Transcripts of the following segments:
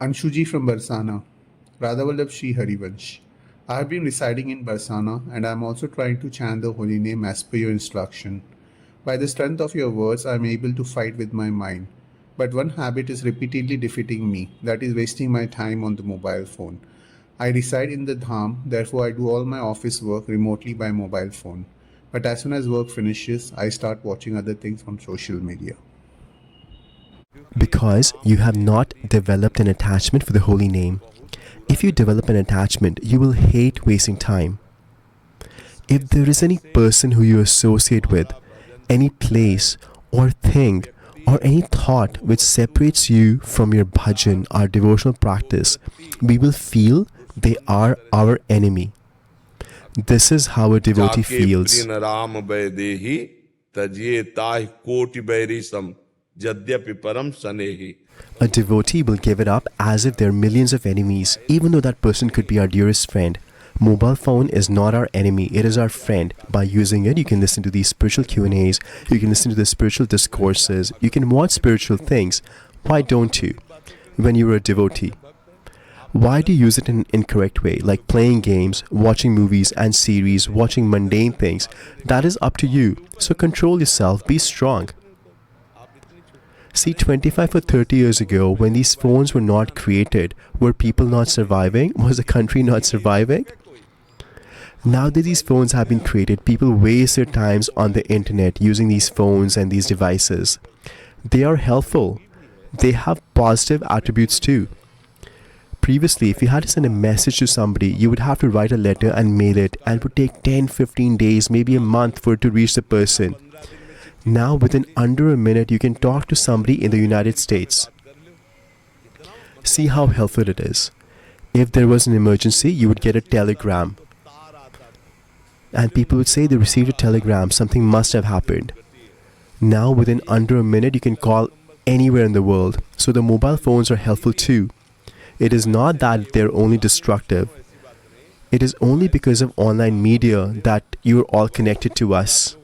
Anshuji from Barsana, Radha Shri Harivansh. I have been residing in Barsana and I am also trying to chant the holy name as per your instruction. By the strength of your words, I am able to fight with my mind. But one habit is repeatedly defeating me, that is wasting my time on the mobile phone. I reside in the Dham, therefore I do all my office work remotely by mobile phone. But as soon as work finishes, I start watching other things on social media. Because you have not developed an attachment for the holy name. If you develop an attachment, you will hate wasting time. If there is any person who you associate with, any place or thing or any thought which separates you from your bhajan, our devotional practice, we will feel they are our enemy. This is how a devotee feels. A devotee will give it up as if there are millions of enemies, even though that person could be our dearest friend. Mobile phone is not our enemy, it is our friend. By using it, you can listen to these spiritual Q&As, you can listen to the spiritual discourses, you can watch spiritual things. Why don't you? When you're a devotee. Why do you use it in an incorrect way, like playing games, watching movies and series, watching mundane things? That is up to you. So control yourself, be strong. See, 25 or 30 years ago, when these phones were not created, were people not surviving? Was the country not surviving? Now that these phones have been created, people waste their times on the internet using these phones and these devices. They are helpful. They have positive attributes too. Previously, if you had to send a message to somebody, you would have to write a letter and mail it, and it would take 10-15 days, maybe a month for it to reach the person. Now, within under a minute, you can talk to somebody in the United States. See how helpful it is. If there was an emergency, you would get a telegram. And people would say they received a telegram, something must have happened. Now, within under a minute, you can call anywhere in the world. So the mobile phones are helpful too. It is not that they're only destructive. It is only because of online media that you're all connected to us.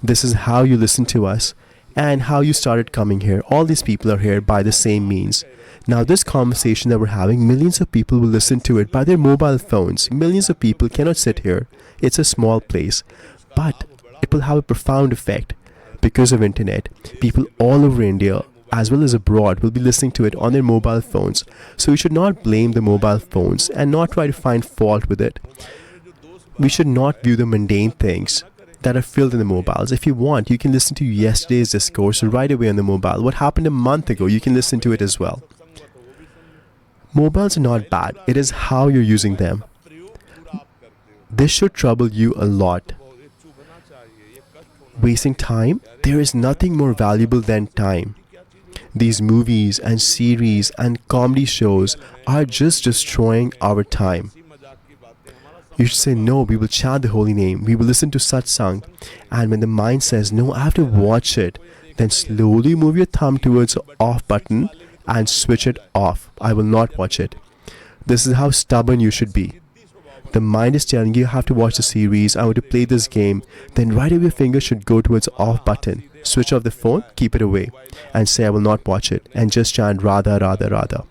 This is how you listen to us and how you started coming here. All these people are here by the same means. Now this conversation that we're having, millions of people will listen to it by their mobile phones. Millions of people cannot sit here. It's a small place. But it will have a profound effect because of internet. People all over India as well as abroad will be listening to it on their mobile phones. So we should not blame the mobile phones and not try to find fault with it. We should not view the mundane things that are filled in the mobiles. If you want, you can listen to yesterday's discourse right away on the mobile. What happened a month ago, you can listen to it as well. Mobiles are not bad. It is how you're using them. This should trouble you a lot. Wasting time? There is nothing more valuable than time. These movies and series and comedy shows are just destroying our time. You should say, no, we will chant the holy name. We will listen to Satsang. And when the mind says, no, I have to watch it, then slowly move your thumb towards the off button and switch it off. I will not watch it. This is how stubborn you should be. The mind is telling you have to watch the series, I want to play this game. Then right away your finger should go towards the off button. Switch off the phone, keep it away. And say, I will not watch it. And just chant Radha, Radha, Radha.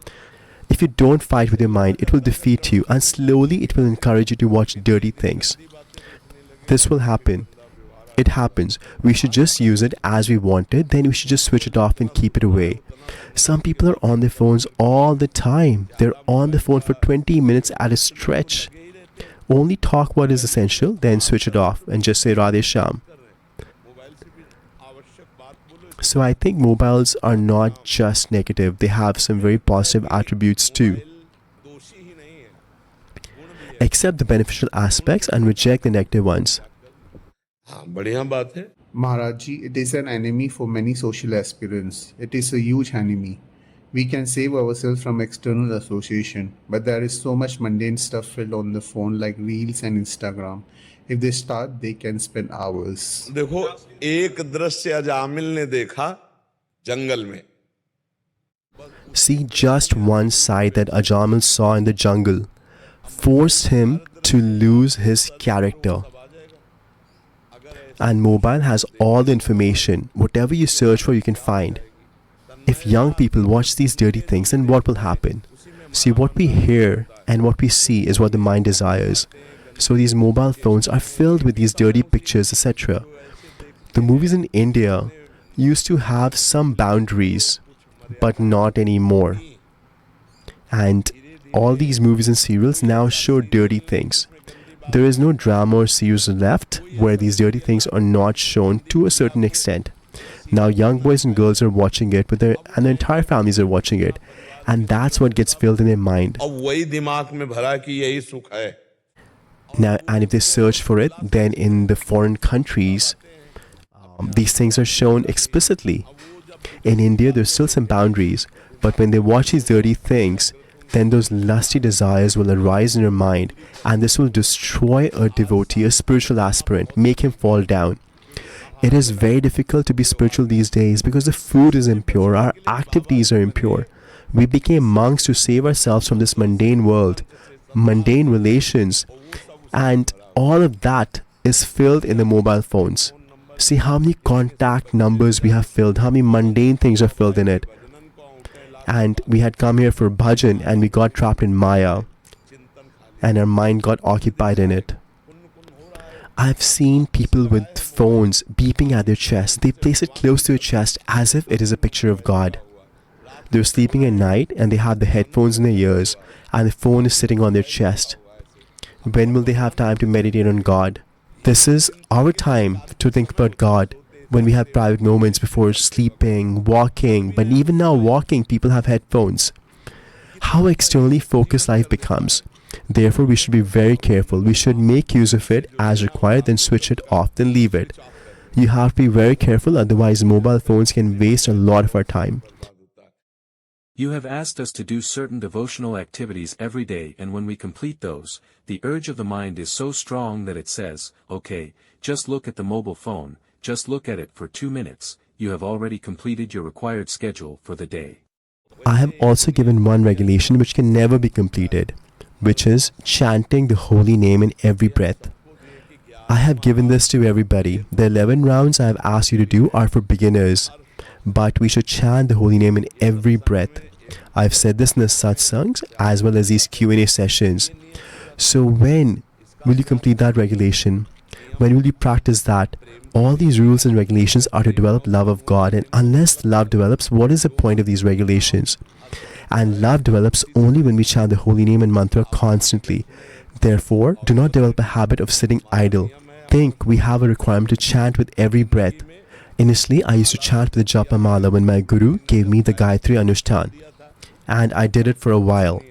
If you don't fight with your mind, it will defeat you and slowly it will encourage you to watch dirty things. This will happen. It happens. We should just use it as we want it, then we should just switch it off and keep it away. Some people are on their phones all the time. They're on the phone for 20 minutes at a stretch. Only talk what is essential, then switch it off and just say Radhe Shyam. So I think mobiles are not just negative, they have some very positive attributes too. Accept the beneficial aspects and reject the negative ones. Maharaji, it is an enemy for many social aspirants. It is a huge enemy. We can save ourselves from external association, but there is so much mundane stuff filled on the phone like Reels and Instagram. If they start, they can spend hours. देखो एक दृश्य अजामिल ने देखा जंगल में. See, just one sight that Ajamil saw in the jungle forced him to lose his character. And mobile has all the information. Whatever you search for, you can find. If young people watch these dirty things, then what will happen? See, what we hear and what we see is what the mind desires. So these mobile phones are filled with these dirty pictures, etc. The movies in India used to have some boundaries, but not anymore. And all these movies and serials now show dirty things. There is no drama or series left where these dirty things are not shown to a certain extent. Now young boys and girls are watching it and their entire families are watching it. And that's what gets filled in their mind. अब वही दिमाग में भरा कि यही सुख है. Now, and if they search for it, then in the foreign countries, these things are shown explicitly. In India, there's still some boundaries, but when they watch these dirty things, then those lusty desires will arise in your mind, and this will destroy a devotee, a spiritual aspirant, make him fall down. It is very difficult to be spiritual these days because the food is impure, our activities are impure. We became monks to save ourselves from this mundane world, mundane relations, and all of that is filled in the mobile phones. See how many contact numbers we have filled, how many mundane things are filled in it. And we had come here for bhajan and we got trapped in Maya and our mind got occupied in it. I've seen people with phones beeping at their chest. They place it close to their chest as if it is a picture of God. They're sleeping at night and they have the headphones in their ears and the phone is sitting on their chest. When will they have time to meditate on God? This is our time to think about God when we have private moments before sleeping, walking. But even now walking, people have headphones. How externally focused life becomes. Therefore, we should be very careful. We should make use of it as required, then switch it off, then leave it. You have to be very careful, otherwise mobile phones can waste a lot of our time. You have asked us to do certain devotional activities every day, and when we complete those, the urge of the mind is so strong that it says, okay, just look at the mobile phone, just look at it for 2 minutes, you have already completed your required schedule for the day. I have also given one regulation which can never be completed, which is chanting the holy name in every breath. I have given this to everybody. The 11 rounds I have asked you to do are for beginners, but we should chant the holy name in every breath. I've said this in the satsangs as well as these Q&A sessions. So when will you complete that regulation? When will you practice that? All these rules and regulations are to develop love of God, and unless love develops, what is the point of these regulations? And love develops only when we chant the holy name and mantra constantly. Therefore, do not develop a habit of sitting idle. Think we have a requirement to chant with every breath. Initially, I used to chant with the Japa Mala when my Guru gave me the Gayatri Anushtan. And I did it for a while.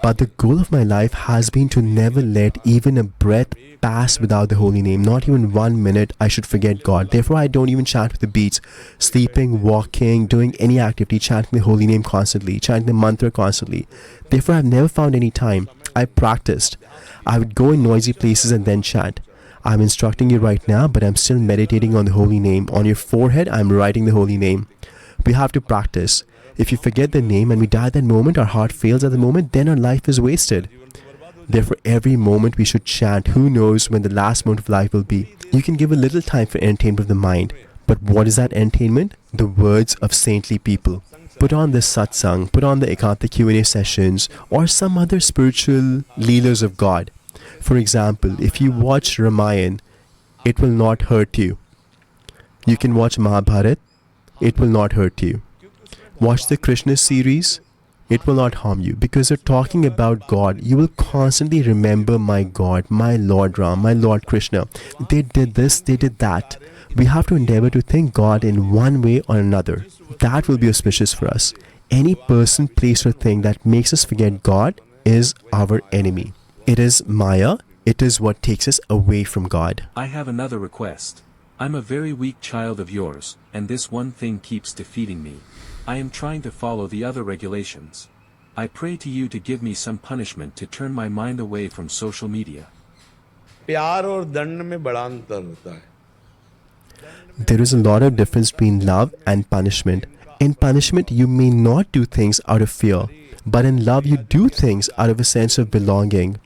But the goal of my life has been to never let even a breath pass without the holy name. Not even 1 minute I should forget God. Therefore, I don't even chant with the beats. Sleeping, walking, doing any activity, chanting the holy name constantly, chanting the mantra constantly. Therefore, I've never found any time. I practiced. I would go in noisy places and then chant. I'm instructing you right now, but I'm still meditating on the holy name. On your forehead, I'm writing the holy name. We have to practice. If you forget the name and we die at that moment, our heart fails at the moment, then our life is wasted. Therefore, every moment we should chant. Who knows when the last moment of life will be? You can give a little time for entertainment of the mind. But what is that entertainment? The words of saintly people. Put on this satsang, put on the Ekantik Q&A sessions, or some other spiritual leelas of God. For example, if you watch Ramayana, it will not hurt you. You can watch Mahabharata, it will not hurt you. Watch the Krishna series, it will not harm you because they're talking about God. You will constantly remember my God, my Lord Ram, my Lord Krishna. They did this, they did that. We have to endeavor to think God in one way or another. That will be auspicious for us. Any person, place or thing that makes us forget God is our enemy. It is Maya. It is what takes us away from God. I have another request. I'm a very weak child of yours, and this one thing keeps defeating me. I am trying to follow the other regulations. I pray to you to give me some punishment to turn my mind away from social media. प्यार और दंड में बड़ा अंतर होता है. There is a lot of difference between love and punishment. In punishment, you may not do things out of fear, but in love, you do things out of a sense of belonging.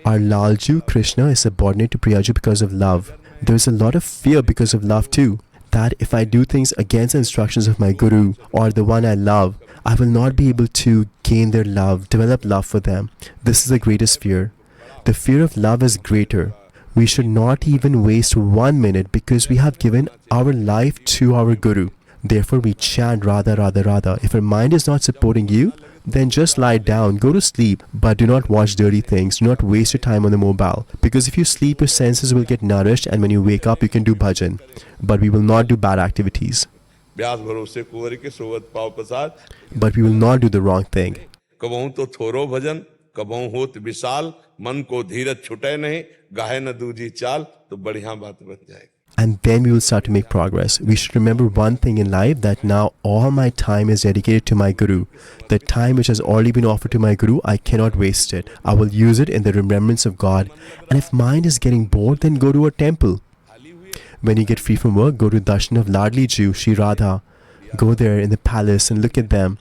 Our Lalju Krishna is subordinate to Priyaju because of love. There is a lot of fear because of love too. that if I do things against the instructions of my guru or the one I love, I will not be able to gain their love, develop love for them. This is the greatest fear. The fear of love is greater. We should not even waste 1 minute because we have given our life to our guru. Therefore, we chant Radha, Radha, Radha. If our mind is not supporting you, then just lie down, go to sleep, but do not watch dirty things. Do not waste your time on the mobile. Because if you sleep, your senses will get nourished, and when you wake up, you can do bhajan. But we will not do bad activities. व्यास भरोसे कुंवर के सोवत पाव प्रसाद But we will not do the wrong thing. कबहू तो थोरो भजन कबहू होत विशाल मन को धीरज छुटे नहीं गाहे न दूजी चाल तो बढ़िया बात बन जाएगी. And then we will start to make progress. We should remember one thing in life, that now all my time is dedicated to my guru. The time which has already been offered to my guru, I cannot waste it. I will use it in the remembrance of God. And if mind is getting bored, then go to a temple. When you get free from work, go to darshan of Ladli Jew, Shri Radha. Go there in the palace and look at them.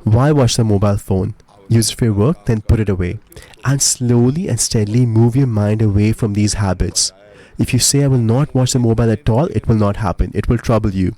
Why watch the mobile phone? Use it for your work, then put it away. And slowly and steadily move your mind away from these habits. If you say, I will not watch the mobile at all, it will not happen. It will trouble you.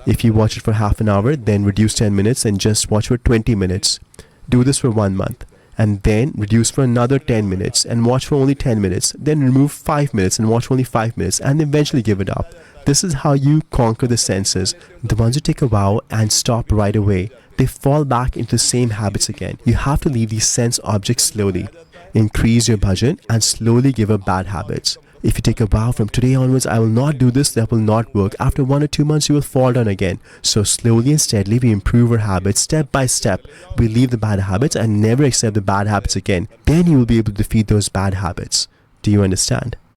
If you watch it for half an hour, then reduce 10 minutes and just watch for 20 minutes. Do this for 1 month. And then reduce for another 10 minutes and watch for only 10 minutes. Then remove 5 minutes and watch for only 5 minutes and eventually give it up. This is how you conquer the senses. The ones who take a vow and stop right away, they fall back into the same habits again. You have to leave these sense objects slowly. Increase your bhajan and slowly give up bad habits. If you take a vow from today onwards, I will not do this, that will not work. After 1 or 2 months, you will fall down again. So slowly and steadily, we improve our habits step by step. We leave the bad habits and never accept the bad habits again. Then you will be able to defeat those bad habits. Do you understand?